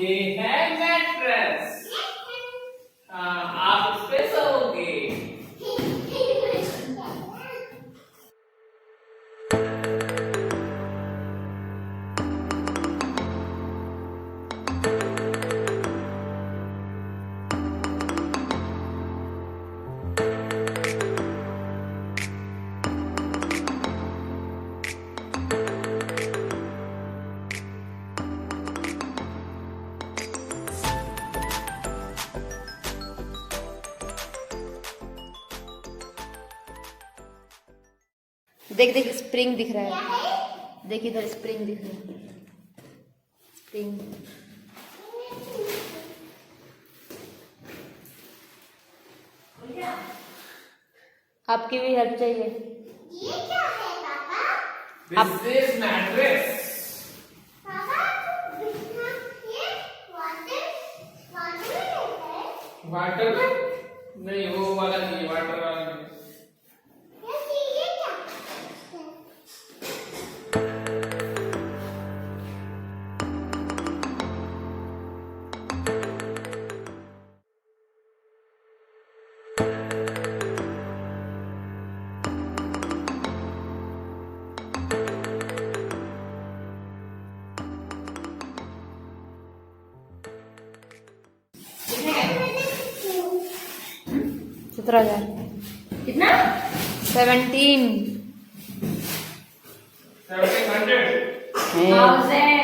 ये है मैट्रेस। आप इस पे सोओगे। देख देख स्प्रिंग दिख रहा है। देख इधर स्प्रिंग दिख रहा है। स्प्रिंग आपकी भी हेल्प चाहिए। ये क्या है पापा? This is mattress. पापा ये वाटर में रहता है? वाटर में? नहीं, वो वाला नहीं, वाटर वाला नहीं। ये क्या है? सत्रह हजार कितना? 17 1700. थाउजेंड